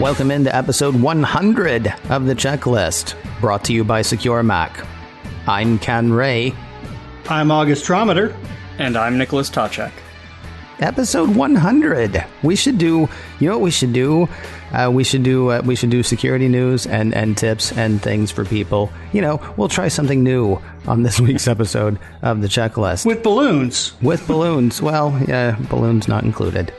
Welcome into episode 100 of The Checklist, brought to you by SecureMac. I'm Ken Ray. I'm August Trometer. And I'm Nicholas Tachek. Episode 100. We should do, you know what we should do? We should do security news and tips and things for people. You know, we'll try something new on this week's episode of The Checklist. With balloons. With balloons. Well, yeah, balloons not included.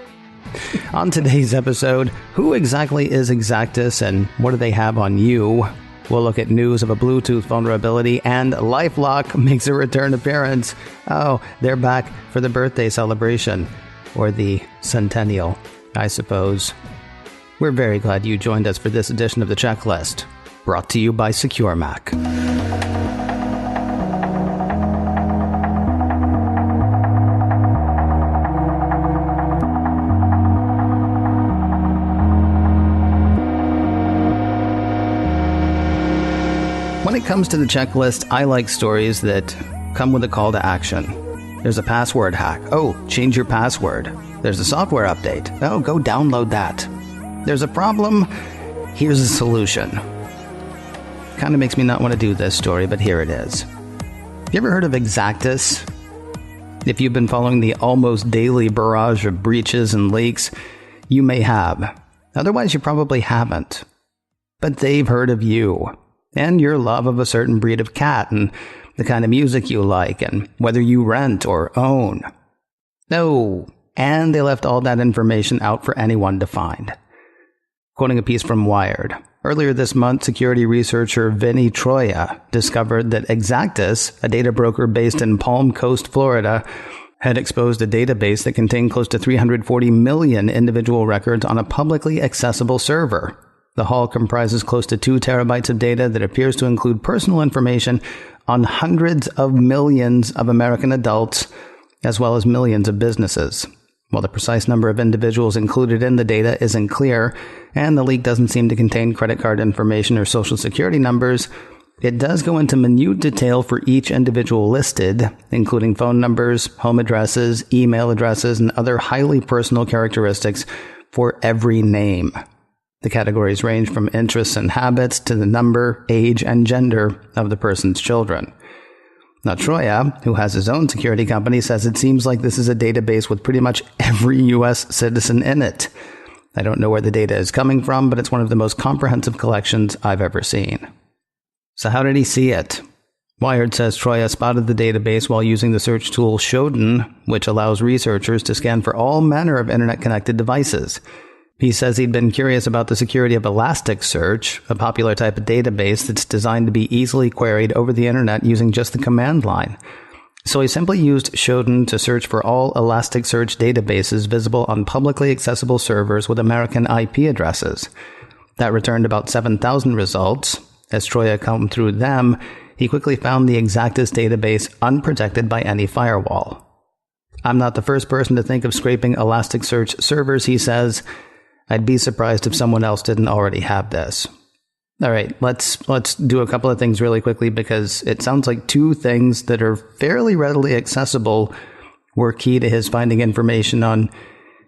On today's episode, who exactly is Exactis and what do they have on you? We'll look at news of a Bluetooth vulnerability, and LifeLock makes a return appearance. Oh, they're back for the birthday celebration. Or the centennial, I suppose. We're very glad you joined us for this edition of The Checklist, brought to you by SecureMac. When it comes to the checklist, I like stories that come with a call to action. There's a password hack. Oh, change your password. There's a software update. Oh, go download that. There's a problem. Here's a solution. Kind of makes me not want to do this story, but here it is. You ever heard of Exactis? If you've been following the almost daily barrage of breaches and leaks, you may have. Otherwise, you probably haven't. But they've heard of you and your love of a certain breed of cat and the kind of music you like, and whether you rent or own. No, and they left all that information out for anyone to find. Quoting a piece from Wired, earlier this month, security researcher Vinny Troia discovered that Exactis, a data broker based in Palm Coast, Florida, had exposed a database that contained close to 340 million individual records on a publicly accessible server. The haul comprises close to 2 terabytes of data that appears to include personal information on hundreds of millions of American adults, as well as millions of businesses. While the precise number of individuals included in the data isn't clear, and the leak doesn't seem to contain credit card information or social security numbers, it does go into minute detail for each individual listed, including phone numbers, home addresses, email addresses, and other highly personal characteristics for every name. The categories range from interests and habits to the number, age, and gender of the person's children. Now, Troia, who has his own security company, says it seems like this is a database with pretty much every U.S. citizen in it. I don't know where the data is coming from, but it's one of the most comprehensive collections I've ever seen. So how did he see it? Wired says Troia spotted the database while using the search tool Shodan, which allows researchers to scan for all manner of internet-connected devices. He says he'd been curious about the security of Elasticsearch, a popular type of database that's designed to be easily queried over the internet using just the command line. So he simply used Shodan to search for all Elasticsearch databases visible on publicly accessible servers with American IP addresses. That returned about 7,000 results. As Troia combed through them, he quickly found the Exactis database unprotected by any firewall. I'm not the first person to think of scraping Elasticsearch servers, he says. I'd be surprised if someone else didn't already have this. All right, let's do a couple of things really quickly, because it sounds like 2 things that are fairly readily accessible were key to his finding information on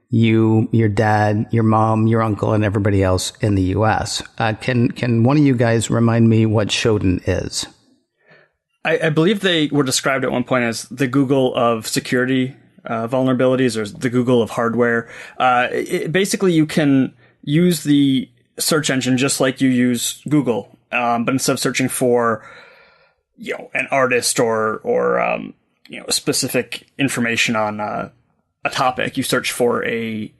you, your dad, your mom, your uncle, and everybody else in the U.S. Can one of you guys remind me what Shodan is? I believe they were described at one point as the Google of security vulnerabilities, or the Google of hardware. Basically, you can use the search engine just like you use Google, but instead of searching for, an artist or specific information on a topic, you search for a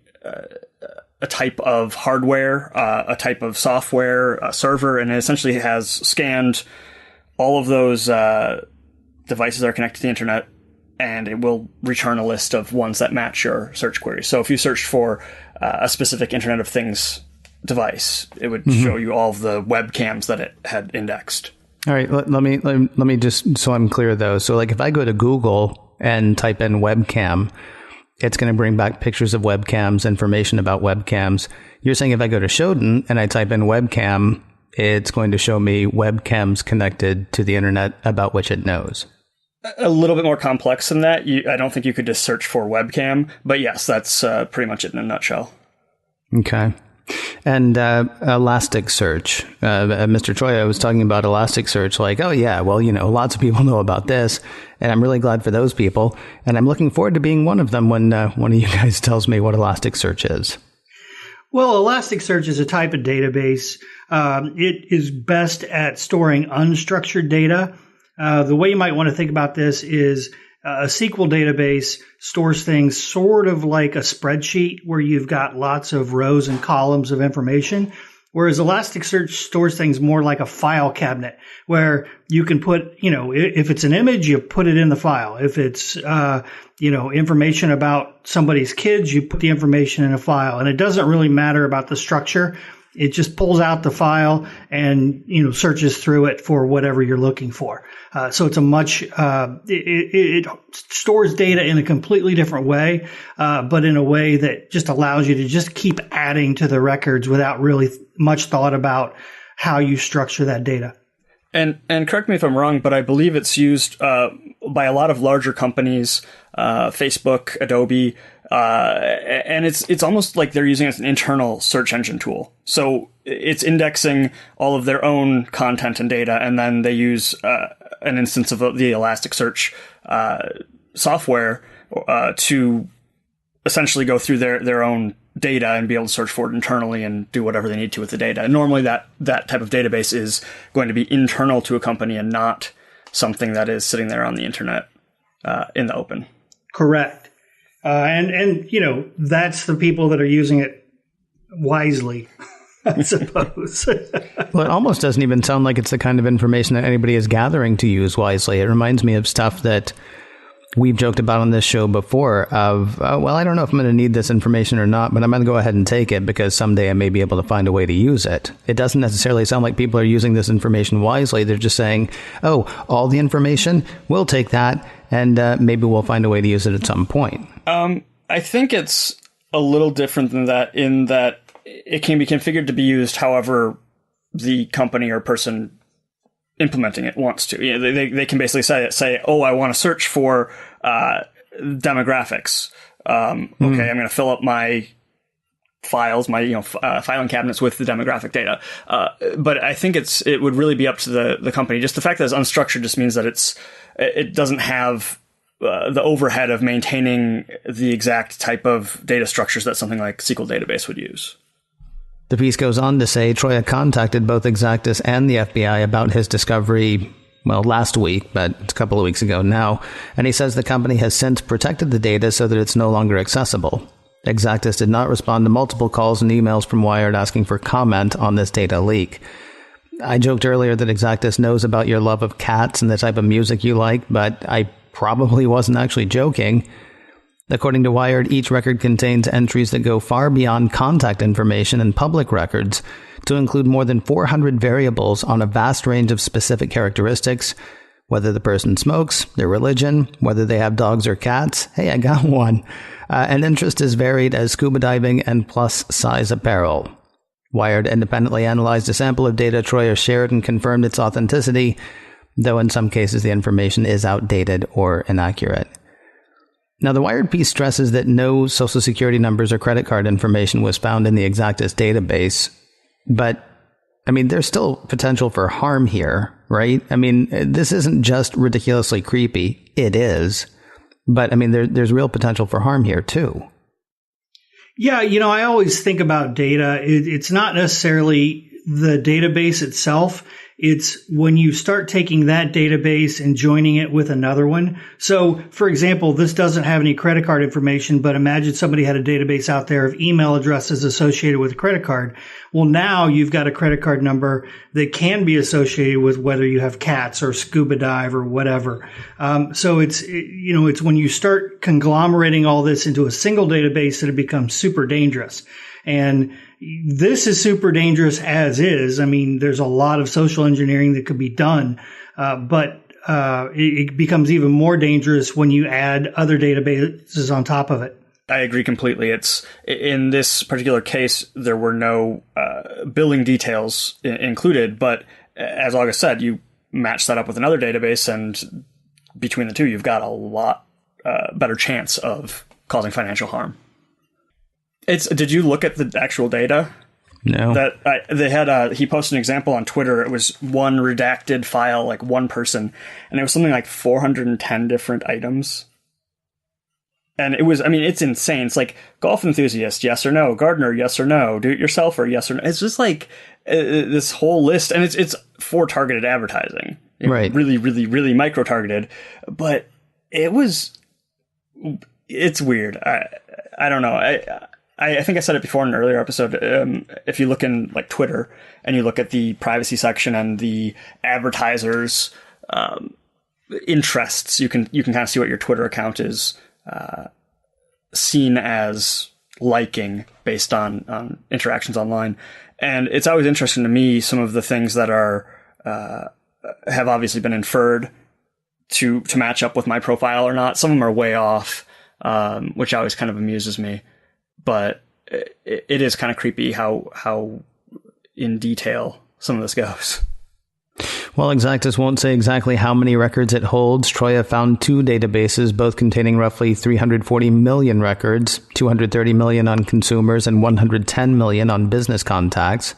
type of hardware, a type of software, a server, and it essentially has scanned all of those devices that are connected to the internet, and it will return a list of ones that match your search query. So if you searched for a specific Internet of Things device, it would show you all of the webcams that it had indexed. All right, let me just, so I'm clear though. So like if I go to Google and type in webcam, it's going to bring back pictures of webcams, information about webcams. You're saying if I go to Shodan and I type in webcam, it's going to show me webcams connected to the internet about which it knows. A little bit more complex than that. I don't think you could just search for webcam, but yes, that's pretty much it in a nutshell. Okay. And Elasticsearch. Mr. Troy was talking about Elasticsearch like, oh, yeah, well, lots of people know about this. And I'm really glad for those people. And I'm looking forward to being one of them when one of you guys tells me what Elasticsearch is. Well, Elasticsearch is a type of database. It is best at storing unstructured data. The way you might want to think about this is a SQL database stores things sort of like a spreadsheet where you've got lots of rows and columns of information, whereas Elasticsearch stores things more like a file cabinet where you can put, if it's an image, you put it in the file. If it's, information about somebody's kids, you put the information in a file. And it doesn't really matter about the structure. It just pulls out the file and, searches through it for whatever you're looking for. So it's it stores data in a completely different way, but in a way that just allows you to just keep adding to the records without really much thought about how you structure that data. And correct me if I'm wrong, but I believe it's used by a lot of larger companies, Facebook, Adobe, and it's almost like they're using it as an internal search engine tool. So it's indexing all of their own content and data, and then they use an instance of the Elasticsearch software to essentially go through their own data and be able to search for it internally and do whatever they need to with the data. And normally that type of database is going to be internal to a company and not something that is sitting there on the internet in the open. Correct. And that's the people that are using it wisely, I suppose. Well, it almost doesn't even sound like it's the kind of information that anybody is gathering to use wisely. It reminds me of stuff that we've joked about on this show before of, I don't know if I'm going to need this information or not, but I'm going to go ahead and take it because someday I may be able to find a way to use it. It doesn't necessarily sound like people are using this information wisely. They're just saying, all the information, we'll take that, and maybe we'll find a way to use it at some point. I think it's a little different than that in that it can be configured to be used however the company or person implementing it wants to. They can basically say, I want to search for demographics. Okay, I'm going to fill up my files, my filing cabinets with the demographic data. But I think it would really be up to the company. Just the fact that it's unstructured just means that it doesn't have the overhead of maintaining the exact type of data structures that something like SQL database would use. The piece goes on to say Troy contacted both Exactis and the FBI about his discovery, last week, but it's a couple of weeks ago now, and he says the company has since protected the data so that it's no longer accessible. Exactis did not respond to multiple calls and emails from Wired asking for comment on this data leak. I joked earlier that Exactis knows about your love of cats and the type of music you like, but I probably wasn't actually joking. According to Wired, each record contains entries that go far beyond contact information and public records to include more than 400 variables on a vast range of specific characteristics, whether the person smokes, their religion, whether they have dogs or cats. Hey, I got one. And interest is varied as scuba diving and plus-size apparel. Wired independently analyzed a sample of data Troyer shared and confirmed its authenticity, though in some cases the information is outdated or inaccurate. Now, the Wired piece stresses that no social security numbers or credit card information was found in the Exactis database, but, there's still potential for harm here, right? This isn't just ridiculously creepy. It is. But, there's real potential for harm here, too. Yeah, I always think about data. It's not necessarily the database itself. It's when you start taking that database and joining it with another one. So, for example, this doesn't have any credit card information, but imagine somebody had a database out there of email addresses associated with a credit card. Well, now you've got a credit card number that can be associated with whether you have cats or scuba dive or whatever. So it's when you start conglomerating all this into a single database that it becomes super dangerous. And this is super dangerous as is. There's a lot of social engineering that could be done, but it becomes even more dangerous when you add other databases on top of it. I agree completely. It's in this particular case, there were no billing details included, but as August said, you match that up with another database, and between the two, you've got a lot better chance of causing financial harm. Did you look at the actual data? No. They had he posted an example on Twitter. It was one redacted file, like one person, and it was something like 410 different items. And it was, I mean, it's insane. It's like golf enthusiast, yes or no. Gardener, yes or no. Do it yourselfer, yes or no. It's just like this whole list, and it's for targeted advertising, right? Really, really, really micro targeted. But it's weird. I don't know. I think I said it before in an earlier episode. If you look in like Twitter and you look at the privacy section and the advertisers' interests, you can kind of see what your Twitter account is seen as liking based on interactions online. And it's always interesting to me, some of the things that are have obviously been inferred to match up with my profile or not. Some of them are way off, which always kind of amuses me. But it is kind of creepy how in detail some of this goes. Well, Exactis won't say exactly how many records it holds. Troya found two databases, both containing roughly 340 million records, 230 million on consumers and 110 million on business contacts.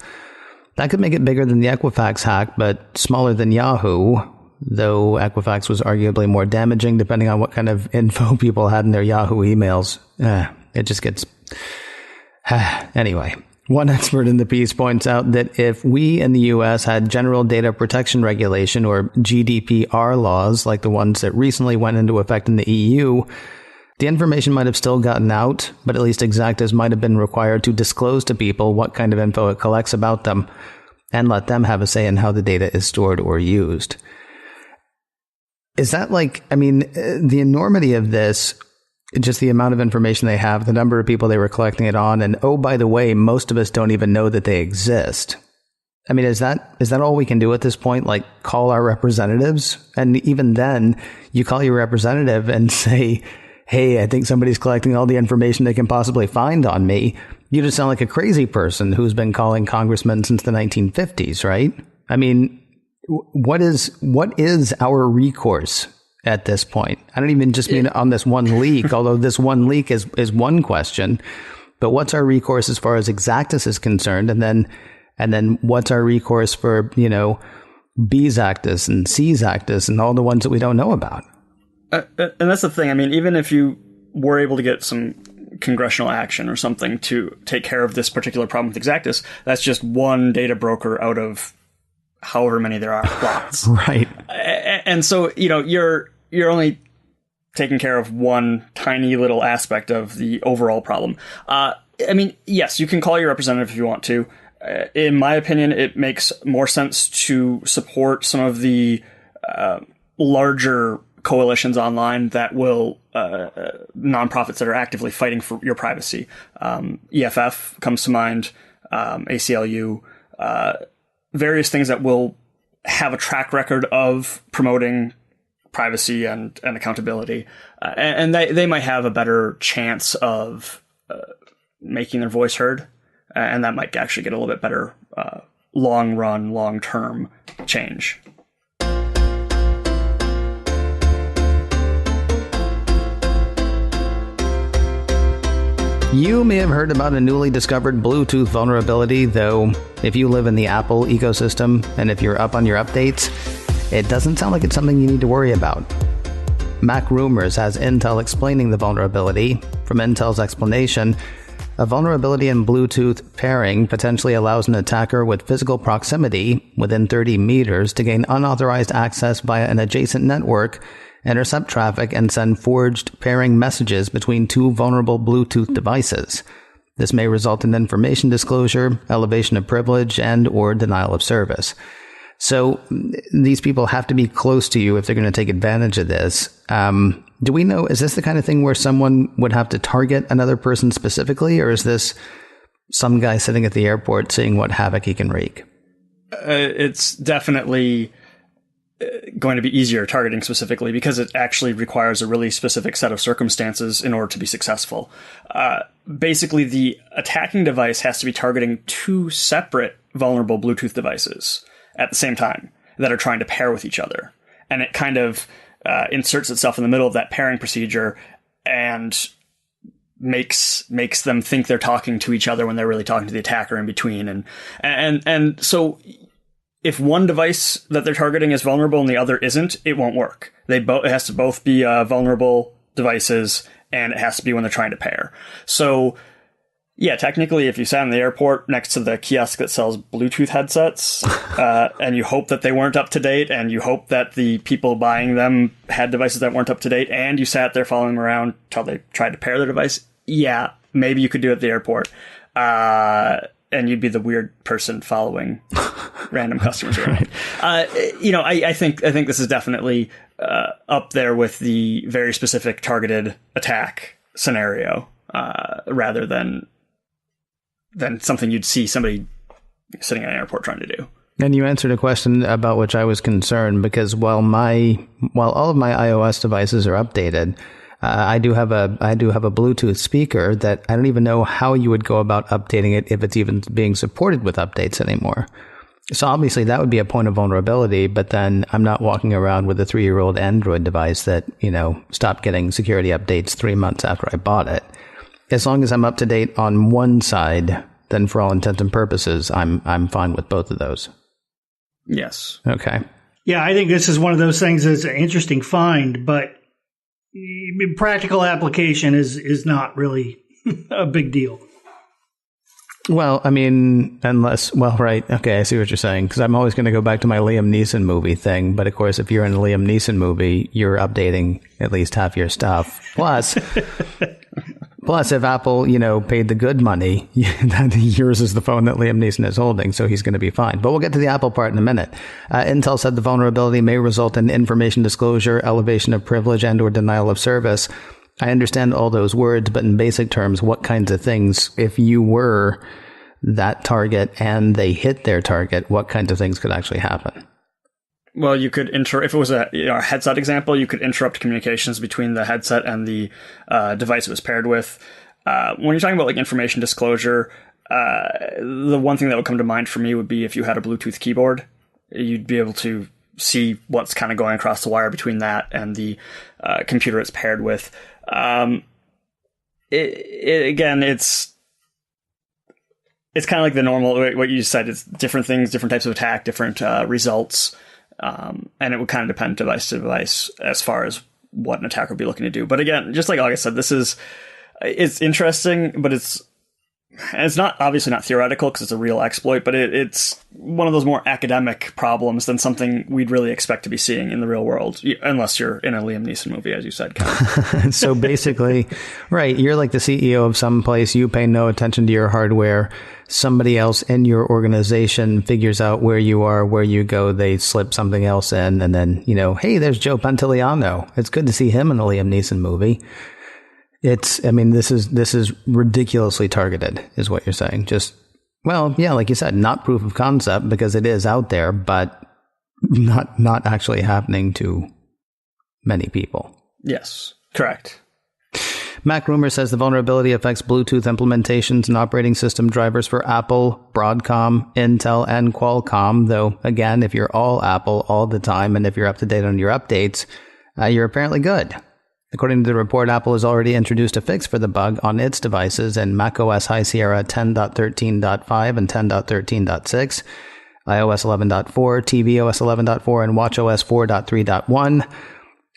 That could make it bigger than the Equifax hack, but smaller than Yahoo, though Equifax was arguably more damaging depending on what kind of info people had in their Yahoo emails. It just gets... Anyway. One expert in the piece points out that if we in the U.S. had general data protection regulation, or GDPR laws, like the ones that recently went into effect in the EU, the information might have still gotten out, but at least Exactis might have been required to disclose to people what kind of info it collects about them, and let them have a say in how the data is stored or used. Is that the enormity of this, just the amount of information they have, the number of people they were collecting it on, and oh, by the way, most of us don't even know that they exist. I mean, is that all we can do at this point? Like, call our representatives? And even then, you call your representative and say, hey, I think somebody's collecting all the information they can possibly find on me. You just sound like a crazy person who's been calling congressmen since the 1950s, right? I mean, what is our recourse at this point? I don't even just mean on this one leak, although this one leak is one question. But what's our recourse as far as Exactis is concerned? And then what's our recourse for, B's Actus and C's Actus and all the ones that we don't know about? And that's the thing. I mean, even if you were able to get some congressional action or something to take care of this particular problem with Exactis, that's just one data broker out of however many there are lots. Right. And so, you're only taking care of one tiny little aspect of the overall problem. I mean, yes, you can call your representative if you want to. In my opinion, it makes more sense to support some of the larger coalitions online that will nonprofits that are actively fighting for your privacy. EFF comes to mind, ACLU, various things that will have a track record of promoting privacy and accountability. And they might have a better chance of making their voice heard. And that might actually get a little bit better long-term change. You may have heard about a newly discovered Bluetooth vulnerability, though if you live in the Apple ecosystem and if you're up on your updates, it doesn't sound like it's something you need to worry about. Mac Rumors has Intel explaining the vulnerability. From Intel's explanation, a vulnerability in Bluetooth pairing potentially allows an attacker with physical proximity within 30 meters to gain unauthorized access via an adjacent network, intercept traffic, and send forged pairing messages between two vulnerable Bluetooth devices. This may result in information disclosure, elevation of privilege, and/or denial of service. So these people have to be close to you if they're going to take advantage of this. Do we know, is this the kind of thing where someone would have to target another person specifically, or is this some guy sitting at the airport seeing what havoc he can wreak? It's definitely going to be easier targeting specifically because it actually requires a really specific set of circumstances in order to be successful. Basically, the attacking device has to be targeting two separate vulnerable Bluetooth devices at the same time that are trying to pair with each other. And it kind of inserts itself in the middle of that pairing procedure and makes them think they're talking to each other when they're really talking to the attacker in between. And so if one device that they're targeting is vulnerable and the other isn't, it won't work. It has to both be vulnerable devices, and it has to be when they're trying to pair. So yeah, technically, if you sat in the airport next to the kiosk that sells Bluetooth headsets, and you hope that they weren't up to date, and you hope that the people buying them had devices that weren't up to date, and you sat there following them around till they tried to pair their device, yeah, maybe you could do it at the airport. And you'd be the weird person following random customers around. I think this is definitely up there with the very specific targeted attack scenario, rather than something you'd see somebody sitting in an airport trying to do. And you answered a question about which I was concerned, because while all of my iOS devices are updated, I do have a Bluetooth speaker that I don't even know how you would go about updating it if it's even being supported with updates anymore. So obviously that would be a point of vulnerability, but then I'm not walking around with a 3-year-old Android device that, stopped getting security updates 3 months after I bought it. As long as I'm up to date on one side, then for all intents and purposes, I'm fine with both of those. Yes. Okay. Yeah, I think this is one of those things that's an interesting find, but practical application is not really a big deal. Well, I mean, right. Okay, I see what you're saying, because I'm always going to go back to my Liam Neeson movie thing. But of course, if you're in a Liam Neeson movie, you're updating at least half your stuff. Plus, if Apple, paid the good money, yours is the phone that Liam Neeson is holding, so he's going to be fine. But we'll get to the Apple part in a minute. Intel said the vulnerability may result in information disclosure, elevation of privilege, and/or denial of service. I understand all those words, but in basic terms, what kinds of things, if you were that target and they hit their target, what kinds of things could actually happen? Well, you could if it was a headset example, you could interrupt communications between the headset and the device it was paired with. When you're talking about like information disclosure, the one thing that would come to mind for me would be if you had a Bluetooth keyboard, you'd be able to see what's kind of going across the wire between that and the computer it's paired with. Again, it's kind of like the normal, what you said, it's different things, different types of attack, different results. And it would kind of depend device to device as far as what an attacker would be looking to do. But again, just like I said, it's interesting, but it's not obviously not theoretical because it's a real exploit, but it's one of those more academic problems than something we'd really expect to be seeing in the real world, unless you're in a Liam Neeson movie, as you said, Ken. So basically, right, you're like the CEO of some place, you pay no attention to your hardware, somebody else in your organization figures out where you are, where you go, they slip something else in, and then, hey, there's Joe Pantoliano. It's good to see him in a Liam Neeson movie. This is ridiculously targeted, is what you're saying. Just, well, yeah, like you said, not proof of concept because it is out there, but not actually happening to many people. Yes, correct. Mac Rumor says the vulnerability affects Bluetooth implementations and operating system drivers for Apple, Broadcom, Intel, and Qualcomm. Though, again, if you're all Apple all the time and if you're up to date on your updates, you're apparently good. According to the report, Apple has already introduced a fix for the bug on its devices in macOS High Sierra 10.13.5 and 10.13.6, iOS 11.4, tvOS 11.4, and watchOS 4.3.1.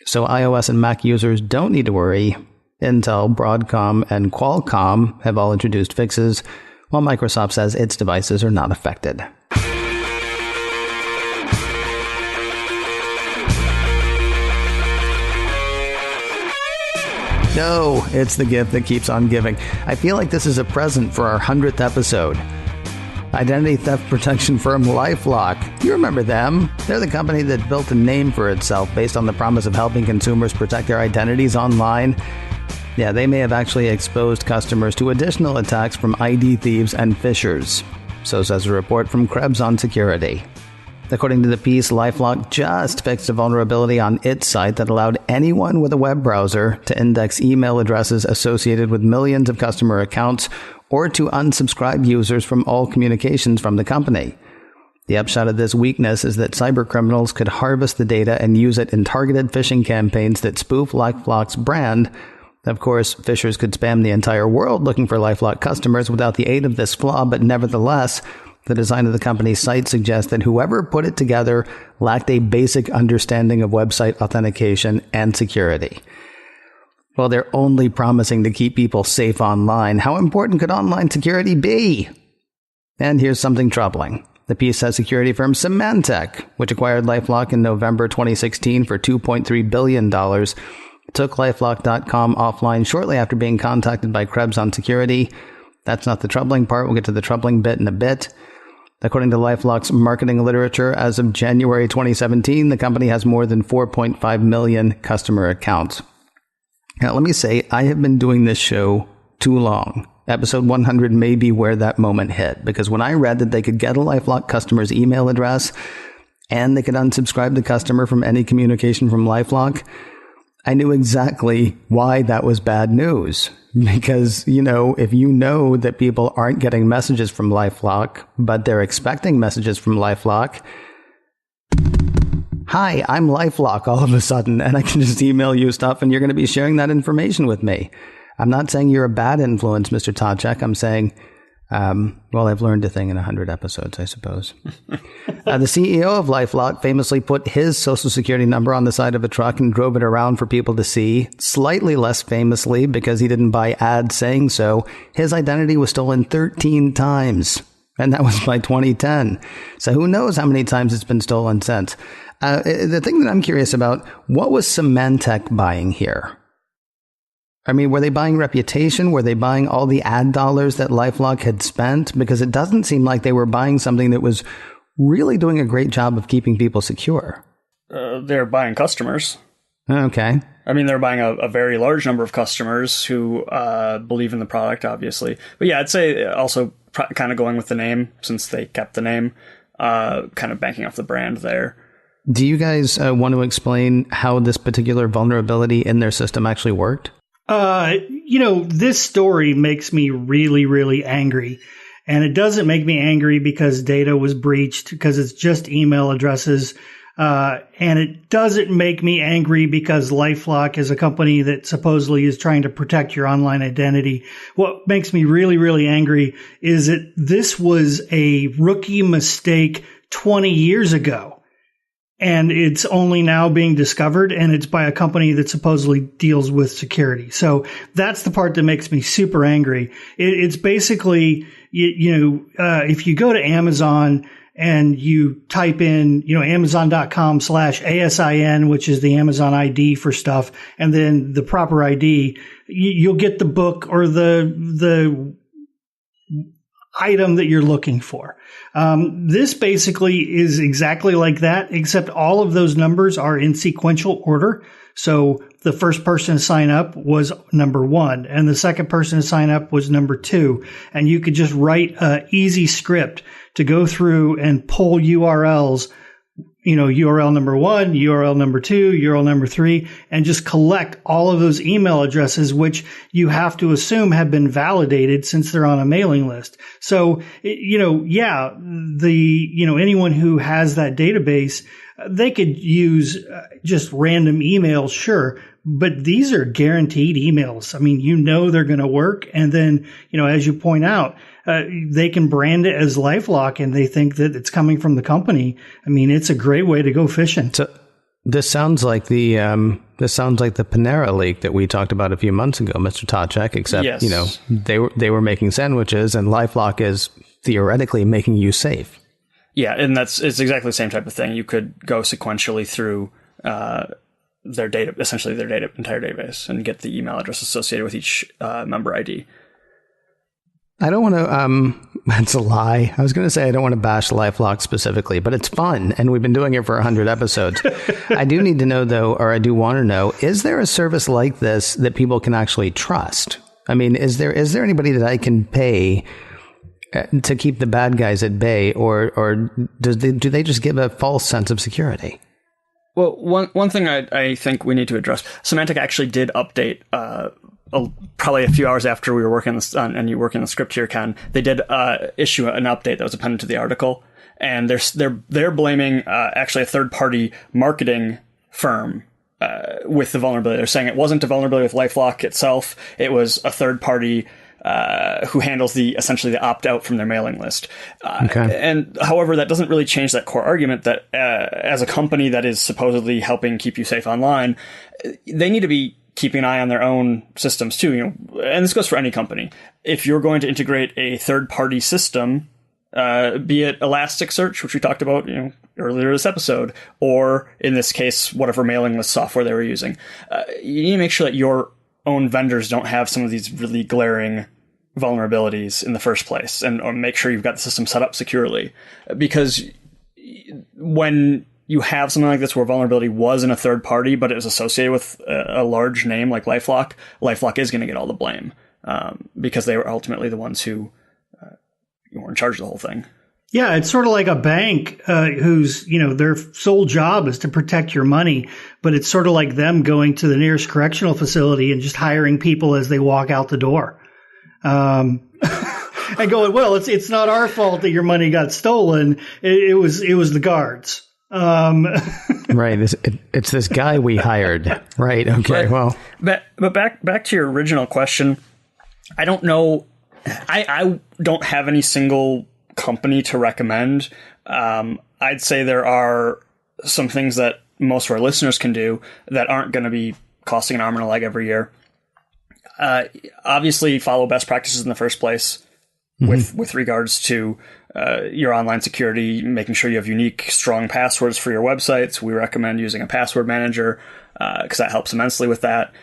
So iOS and Mac users don't need to worry. Intel, Broadcom, and Qualcomm have all introduced fixes, while Microsoft says its devices are not affected. No, it's the gift that keeps on giving. I feel like this is a present for our 100th episode. Identity theft protection firm LifeLock. You remember them? They're the company that built a name for itself based on the promise of helping consumers protect their identities online. Yeah, they may have actually exposed customers to additional attacks from ID thieves and phishers. So says a report from Krebs on Security. According to the piece, LifeLock just fixed a vulnerability on its site that allowed anyone with a web browser to index email addresses associated with millions of customer accounts or to unsubscribe users from all communications from the company. The upshot of this weakness is that cybercriminals could harvest the data and use it in targeted phishing campaigns that spoof LifeLock's brand Of course, phishers could spam the entire world looking for LifeLock customers without the aid of this flaw, but nevertheless, the design of the company's site suggests that whoever put it together lacked a basic understanding of website authentication and security. Well, they're only promising to keep people safe online. How important could online security be? And here's something troubling. The piece says security firm Symantec, which acquired LifeLock in November 2016 for $2.3 billion, took LifeLock.com offline shortly after being contacted by Krebs on security. That's not the troubling part. We'll get to the troubling bit in a bit. According to LifeLock's marketing literature, as of January 2017, the company has more than 4.5 million customer accounts. Now, let me say, I have been doing this show too long. Episode 100 may be where that moment hit, because when I read that they could get a LifeLock customer's email address and they could unsubscribe the customer from any communication from LifeLock, I knew exactly why that was bad news. Because, if you know that people aren't getting messages from LifeLock, but they're expecting messages from LifeLock, hi, I'm LifeLock all of a sudden, and I can just email you stuff and you're going to be sharing that information with me. I'm not saying you're a bad influence, Mr. Todchek. I'm saying, I've learned a thing in 100 episodes, I suppose. The CEO of LifeLock famously put his social security number on the side of a truck and drove it around for people to see. Slightly less famously, because he didn't buy ads saying so, his identity was stolen 13 times. And that was by 2010. So who knows how many times it's been stolen since. The thing that I'm curious about, what was Symantec buying here? I mean, were they buying reputation? Were they buying all the ad dollars that LifeLock had spent? Because it doesn't seem like they were buying something that was really doing a great job of keeping people secure. They're buying customers. Okay. I mean, they're buying a very large number of customers who believe in the product, obviously. But yeah, I'd say also kind of going with the name, since they kept the name, kind of banking off the brand there. Do you guys want to explain how this particular vulnerability in their system actually worked? This story makes me really, really angry. And it doesn't make me angry because data was breached, because it's just email addresses. And it doesn't make me angry because LifeLock is a company that supposedly is trying to protect your online identity. What makes me really, really angry is that this was a rookie mistake 20 years ago. And it's only now being discovered, and it's by a company that supposedly deals with security. So that's the part that makes me super angry. It's basically, if you go to Amazon and you type in, Amazon.com/ASIN, which is the Amazon ID for stuff, and then the proper ID, you'll get the book or the item that you're looking for. This basically is exactly like that, except all of those numbers are in sequential order. So the first person to sign up was number 1, and the second person to sign up was number 2. And you could just write an easy script to go through and pull URLs, URL number 1, URL number 2, URL number 3, and just collect all of those email addresses, which you have to assume have been validated since they're on a mailing list. So, anyone who has that database, they could use just random emails, sure, but these are guaranteed emails. I mean, they're going to work. And then, as you point out, they can brand it as LifeLock and they think that it's coming from the company. I mean, it's a great way to go fishing. So this sounds like the Panera leak that we talked about a few months ago, Mr. Todchek, except, yes. They were making sandwiches and LifeLock is theoretically making you safe. Yeah. And it's exactly the same type of thing. You could go sequentially through, their data, essentially their entire database, and get the email address associated with each member ID. I don't want to, that's a lie. I was going to say I don't want to bash LifeLock specifically, but it's fun, and we've been doing it for 100 episodes. I do need to know, though, or I do want to know, is there a service like this that people can actually trust? I mean, is there anybody that I can pay to keep the bad guys at bay, or do they just give a false sense of security? Well, one thing I think we need to address, Symantec actually did update probably a few hours after we were working on this, and you working on the script here, Ken. They did issue an update that was appended to the article, and they're blaming actually a third party marketing firm with the vulnerability. They're saying it wasn't a vulnerability with LifeLock itself. It was a third party who handles essentially the opt-out from their mailing list. And however, that doesn't really change that core argument that as a company that is supposedly helping keep you safe online, they need to be keeping an eye on their own systems too. And this goes for any company. If you're going to integrate a third-party system, be it Elasticsearch, which we talked about earlier this episode, or in this case, whatever mailing list software they were using, you need to make sure that your own vendors don't have some of these really glaring vulnerabilities in the first place, and or make sure you've got the system set up securely. Because when you have something like this where vulnerability was in a third party, but it was associated with a large name like LifeLock is going to get all the blame because they were ultimately the ones who were in charge of the whole thing. Yeah, it's sort of like a bank whose, their sole job is to protect your money, but it's sort of like them going to the nearest correctional facility and just hiring people as they walk out the door. And going, well, it's not our fault that your money got stolen. It was the guards. Right. It's this guy we hired. Right. Okay. But back to your original question, I don't know. I don't have any single company to recommend. I'd say there are some things that most of our listeners can do that aren't going to be costing an arm and a leg every year. Obviously, follow best practices in the first place with regards to your online security, making sure you have unique, strong passwords for your websites. We recommend using a password manager because that helps immensely with that.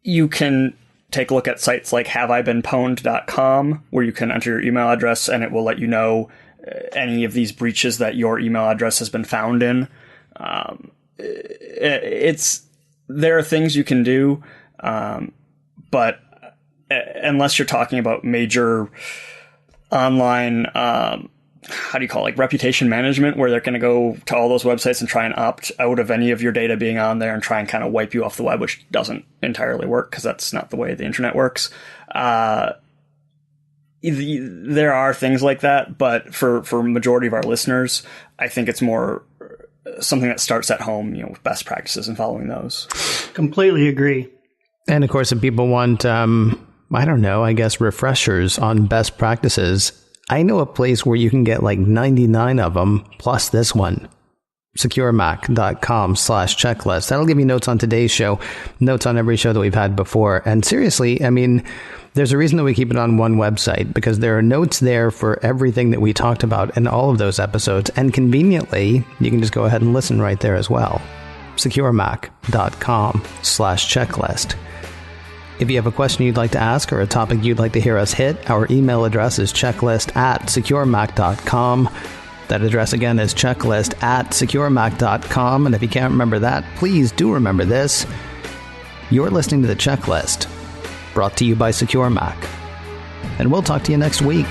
You can take a look at sites like haveibeenpwned.com, where you can enter your email address and it will let you know any of these breaches that your email address has been found in. There are things you can do, but unless you're talking about major online, reputation management, where they're going to go to all those websites and try and opt out of any of your data being on there and try and kind of wipe you off the web, which doesn't entirely work because that's not the way the internet works. There are things like that, but for majority of our listeners, I think it's more something that starts at home, with best practices and following those. Completely agree. And of course, if people want, refreshers on best practices, I know a place where you can get like 99 of them, plus this one, SecureMac.com/checklist. That'll give you notes on today's show, notes on every show that we've had before. And seriously, there's a reason that we keep it on one website, because there are notes there for everything that we talked about in all of those episodes. And conveniently, you can just go ahead and listen right there as well. SecureMac.com/checklist. If you have a question you'd like to ask or a topic you'd like to hear us hit, our email address is checklist@securemac.com. That address again is checklist@securemac.com. And if you can't remember that, please do remember this. You're listening to The Checklist, brought to you by SecureMac. And we'll talk to you next week.